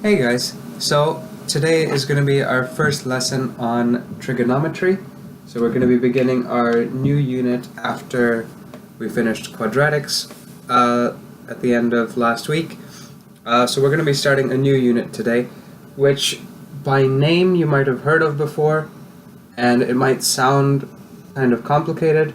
Hey guys, so today is going to be our first lesson on trigonometry. So we're going to be beginning our new unit after we finished quadratics at the end of last week. So we're going to be starting a new unit today, which by name you might have heard of before, and it might sound kind of complicated,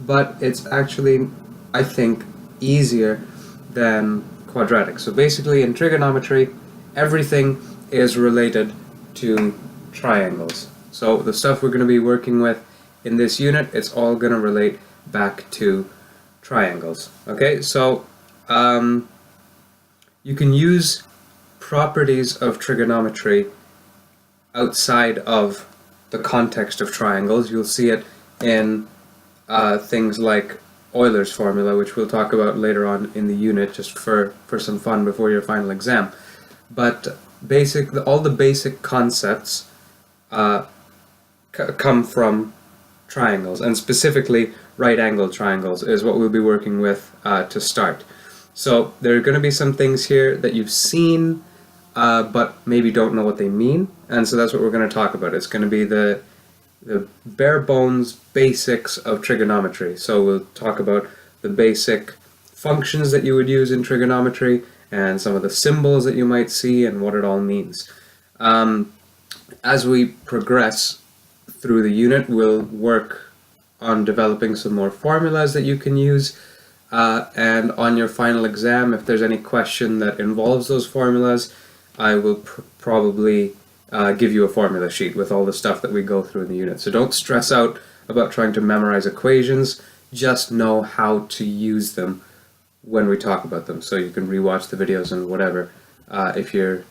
but it's actually, I think, easier than quadratics. So basically in trigonometry, everything is related to triangles. So the stuff we're going to be working with in this unit, it's all going to relate back to triangles. Okay, so you can use properties of trigonometry outside of the context of triangles. You'll see it in things like Euler's formula, which we'll talk about later on in the unit, just for some fun before your final exam. But all the basic concepts come from triangles, and specifically right-angled triangles is what we'll be working with to start. So there are going to be some things here that you've seen, but maybe don't know what they mean, and so that's what we're going to talk about. It's going to be the bare bones basics of trigonometry. So we'll talk about the basic functions that you would use in trigonometry, and some of the symbols that you might see and what it all means. As we progress through the unit, we'll work on developing some more formulas that you can use, and on your final exam, if there's any question that involves those formulas, I will probably give you a formula sheet with all the stuff that we go through in the unit. So don't stress out about trying to memorize equations, just know how to use them when we talk about them, so you can rewatch the videos and whatever if you're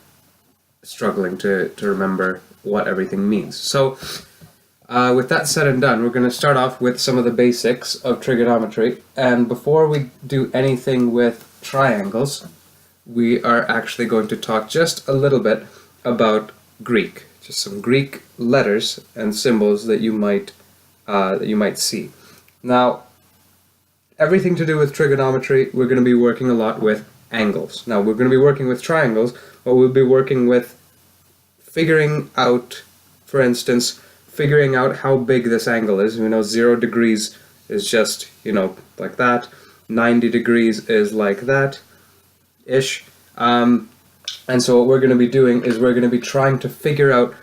struggling to remember what everything means. So with that said and done, we're going to start off with some of the basics of trigonometry, and before we do anything with triangles, we are actually going to talk just a little bit about Greek, just some Greek letters and symbols that you might see. Now, everything to do with trigonometry, we're going to be working a lot with angles. Now, we're going to be working with triangles, but we'll be working with figuring out, for instance, figuring out how big this angle is. We know 0 degrees is just, like that. 90 degrees is like that-ish. And so what we're going to be doing is we're going to be trying to figure out,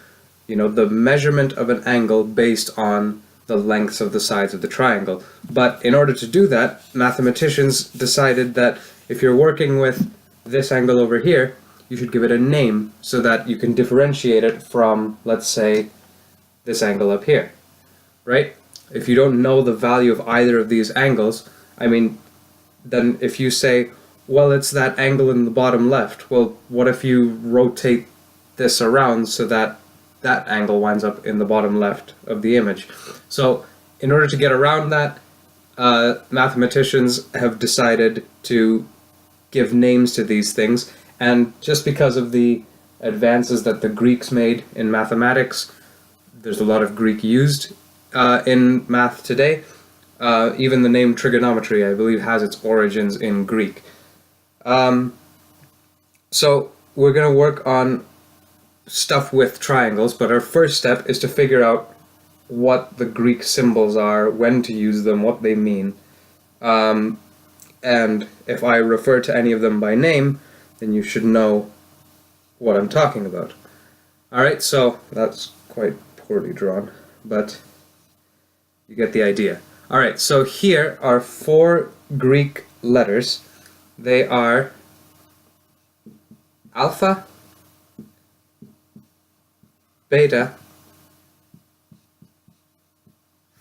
the measurement of an angle based on the lengths of the sides of the triangle. But in order to do that, mathematicians decided that if you're working with this angle over here, you should give it a name so that you can differentiate it from, let's say, this angle up here, right? If you don't know the value of either of these angles, then if you say, well, it's that angle in the bottom left, well, what if you rotate this around so that that angle winds up in the bottom left of the image? So in order to get around that, mathematicians have decided to give names to these things, and just because of the advances that the Greeks made in mathematics, there's a lot of Greek used in math today. Even the name trigonometry, I believe, has its origins in Greek. So we're going to work on stuff with triangles, but our first step is to figure out what the Greek symbols are, when to use them, what they mean. And if I refer to any of them by name, then you should know what I'm talking about. Alright, so that's quite poorly drawn, but you get the idea. Alright, so here are 4 Greek letters. They are alpha, beta,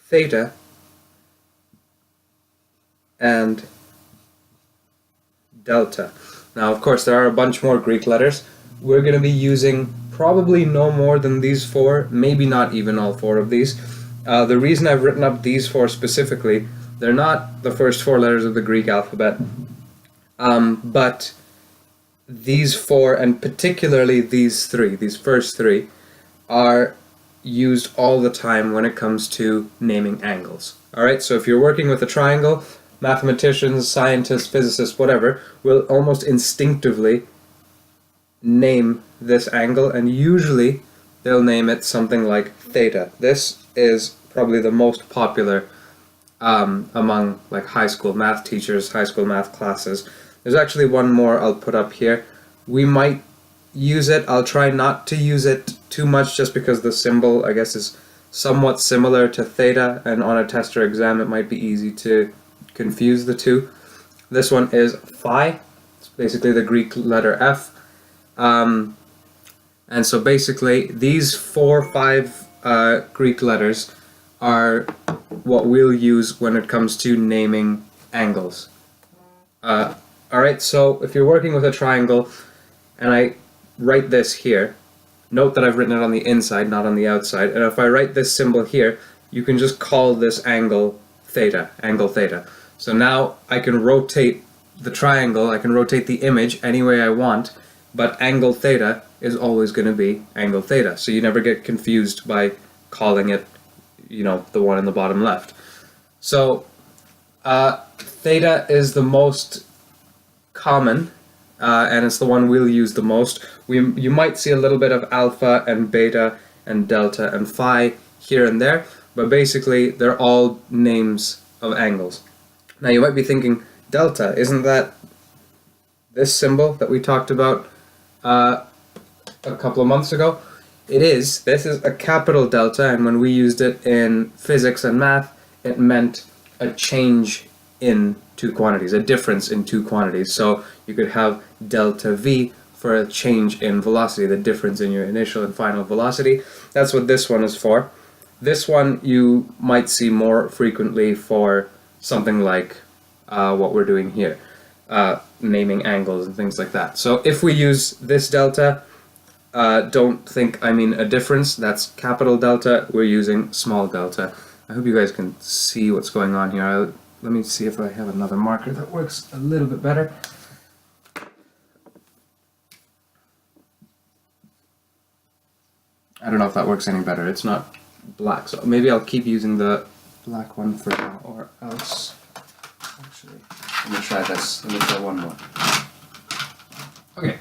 theta, and delta. Now, of course, there are a bunch more Greek letters. We're going to be using probably no more than these 4, maybe not even all 4 of these. The reason I've written up these 4 specifically, they're not the first 4 letters of the Greek alphabet, but these 4, and particularly these first 3, are used all the time when it comes to naming angles. Alright, so if you're working with a triangle, mathematicians, scientists, physicists, whatever, will almost instinctively name this angle, and usually they'll name it something like theta. This is probably the most popular among like high school math teachers, high school math classes. There's actually one more I'll put up here. We might use it. I'll try not to use it too much just because the symbol, I guess, is somewhat similar to theta, and on a test or exam it might be easy to confuse the two. This one is phi. It's basically the Greek letter F. And so basically these 4 or 5 Greek letters are what we'll use when it comes to naming angles. Alright, so if you're working with a triangle and I write this here, note that I've written it on the inside, not on the outside, and if I write this symbol here, you can just call this angle theta, angle theta. So now I can rotate the triangle, I can rotate the image any way I want, but angle theta is always going to be angle theta. So you never get confused by calling it, you know, the one in the bottom left. So theta is the most common, and it's the one we'll use the most. You might see a little bit of alpha and beta and delta and phi here and there, but basically they're all names of angles. Now you might be thinking, delta, isn't that this symbol that we talked about a couple of months ago? It is. This is a capital delta, and when we used it in physics and math, it meant a change in two quantities, a difference in two quantities. So you could have delta v for a change in velocity, the difference in your initial and final velocity. That's what this one is for. This one you might see more frequently for something like what we're doing here, naming angles and things like that. So if we use this delta, don't think I mean a difference. That's capital delta. We're using small delta. I hope you guys can see what's going on here. Let me see if I have another marker that works a little bit better. I don't know if that works any better. It's not black, so maybe I'll keep using the black one for now, or else... Actually, let me try this. Let me try one more. Okay.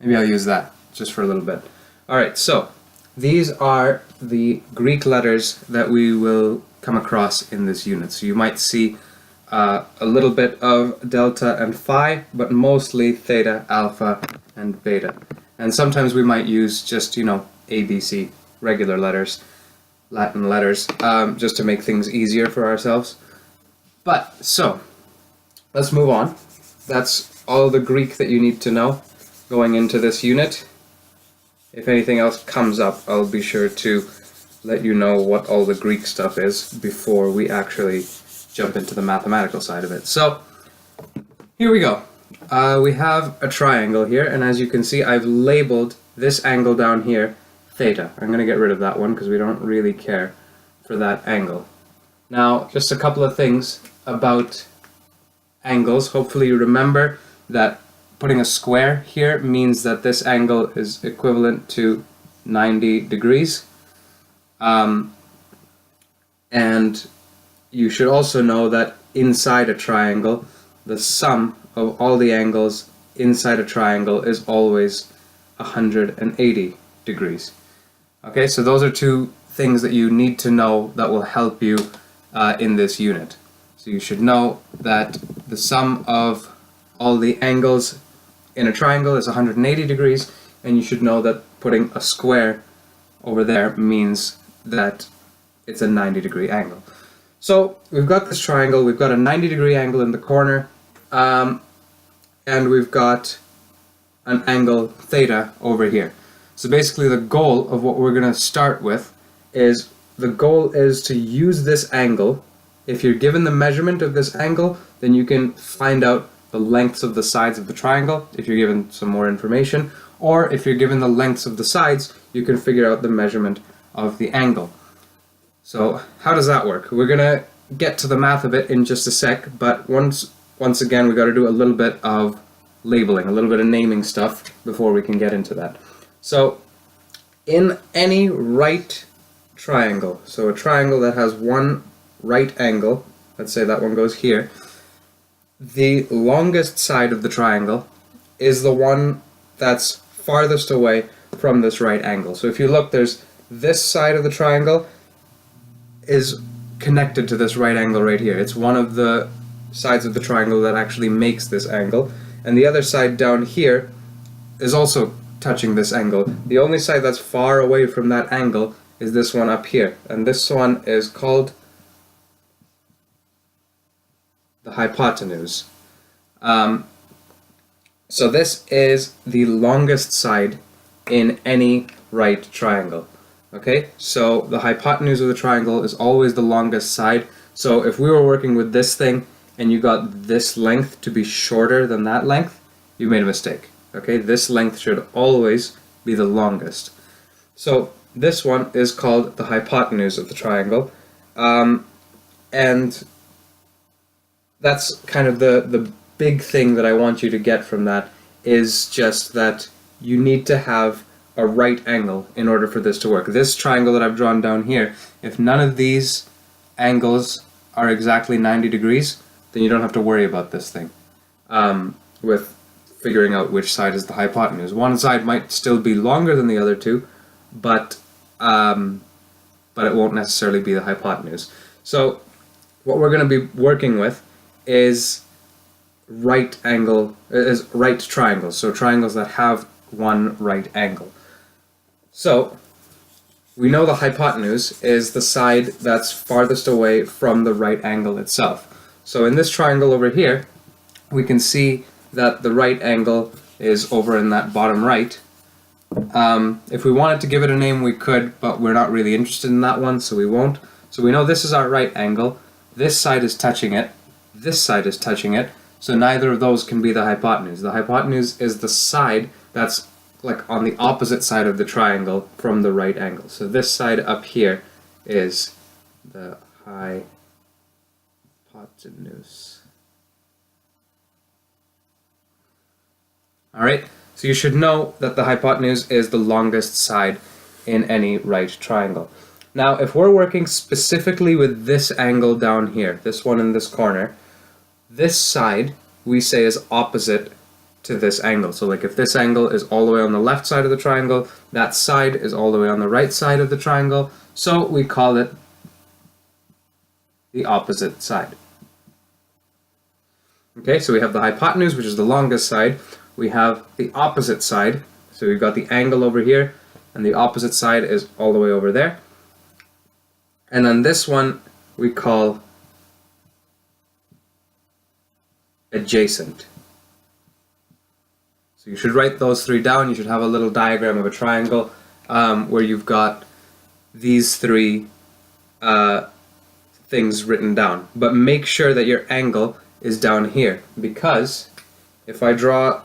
Maybe I'll use that just for a little bit. Alright, so these are the Greek letters that we will come across in this unit. So you might see a little bit of delta and phi, but mostly theta, alpha, and beta. And sometimes we might use just, you know, ABC, regular letters, Latin letters, just to make things easier for ourselves. But, so, let's move on. That's all the Greek that you need to know going into this unit. If anything else comes up, I'll be sure to let you know what all the Greek stuff is before we actually jump into the mathematical side of it. So, here we go. We have a triangle here, and as you can see, I've labeled this angle down here theta. I'm going to get rid of that one because we don't really care for that angle. Now, just a couple of things about angles. Hopefully you remember that putting a square here means that this angle is equivalent to 90 degrees. And you should also know that inside a triangle, the sum of all the angles inside a triangle is always 180 degrees. Okay, so those are two things that you need to know that will help you in this unit. So you should know that the sum of all the angles in a triangle is 180 degrees, and you should know that putting a square over there means that it's a 90-degree angle. So we've got this triangle, we've got a 90-degree angle in the corner, and we've got an angle theta over here. So basically the goal of what we're going to start with is, the goal is to use this angle. If you're given the measurement of this angle, then you can find out the lengths of the sides of the triangle if you're given some more information, or if you're given the lengths of the sides, you can figure out the measurement of the angle. So how does that work? We're going to get to the math of it in just a sec, but once again we got to do a little bit of labeling, a little bit of naming stuff before we can get into that. So in any right triangle, so a triangle that has one right angle, let's say that one goes here, the longest side of the triangle is the one that's farthest away from this right angle. So if you look, there's this side of the triangle is connected to this right angle right here. It's one of the sides of the triangle that actually makes this angle, and the other side down here is also touching this angle. The only side that's far away from that angle is this one up here, and this one is called the hypotenuse. So this is the longest side in any right triangle. Okay, so the hypotenuse of the triangle is always the longest side. So if we were working with this thing and you got this length to be shorter than that length, you made a mistake. Okay, this length should always be the longest. So this one is called the hypotenuse of the triangle, and that's kind of the big thing that I want you to get from that, is just that you need to have a right angle in order for this to work. This triangle that I've drawn down here, if none of these angles are exactly 90 degrees, then you don't have to worry about this thing with figuring out which side is the hypotenuse. One side might still be longer than the other two, but it won't necessarily be the hypotenuse. So what we're going to be working with is right triangles, so triangles that have one right angle. So we know the hypotenuse is the side that's farthest away from the right angle itself. So in this triangle over here, we can see that the right angle is over in that bottom right. If we wanted to give it a name, we could, but we're not really interested in that one, so we won't. So we know this is our right angle, this side is touching it, this side is touching it, so neither of those can be the hypotenuse. The hypotenuse is the side that's like on the opposite side of the triangle from the right angle. So this side up here is the hypotenuse. Alright, so you should know that the hypotenuse is the longest side in any right triangle. Now, if we're working specifically with this angle down here, this one in this corner, this side we say is opposite to this angle. So like if this angle is all the way on the left side of the triangle, that side is all the way on the right side of the triangle, so we call it the opposite side. Okay, so we have the hypotenuse, which is the longest side. We have the opposite side, so we've got the angle over here, and the opposite side is all the way over there. And then this one we call adjacent. So you should write those three down. You should have a little diagram of a triangle where you've got these three things written down. But make sure that your angle is down here, because if I draw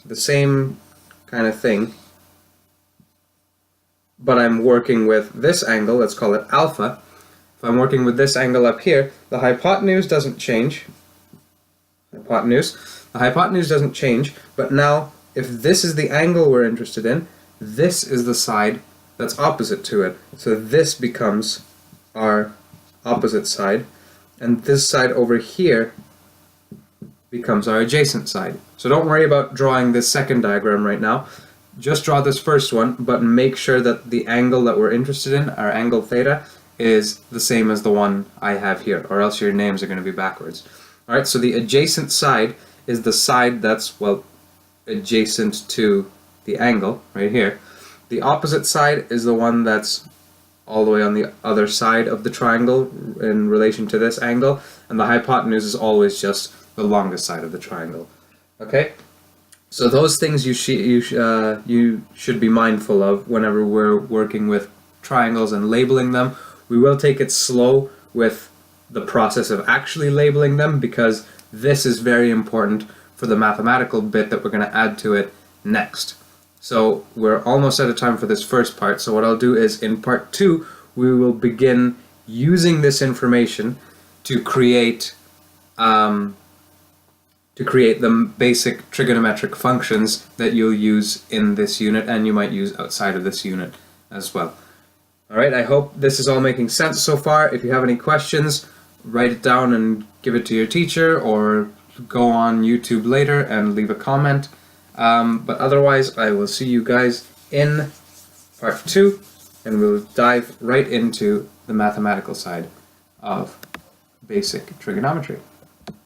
the same kind of thing, but I'm working with this angle, let's call it alpha. If I'm working with this angle up here, the hypotenuse doesn't change. The hypotenuse doesn't change, but now if this is the angle we're interested in, this is the side that's opposite to it. So this becomes our opposite side, and this side over here becomes our adjacent side. So don't worry about drawing this second diagram right now. Just draw this first one, but make sure that the angle that we're interested in, our angle theta, is the same as the one I have here, or else your names are going to be backwards. Alright, so the adjacent side is the side that's, well, adjacent to the angle, right here. The opposite side is the one that's all the way on the other side of the triangle in relation to this angle, and the hypotenuse is always just the longest side of the triangle. Okay? So those things you should be mindful of whenever we're working with triangles and labeling them. We will take it slow with the process of actually labeling them, because this is very important for the mathematical bit that we're going to add to it next. So we're almost out of time for this first part, so what I'll do is in part 2 we will begin using this information to create the basic trigonometric functions that you'll use in this unit, and you might use outside of this unit as well. Alright, I hope this is all making sense so far. If you have any questions, write it down and give it to your teacher, or go on YouTube later and leave a comment. But otherwise, I will see you guys in part 2, and we'll dive right into the mathematical side of basic trigonometry.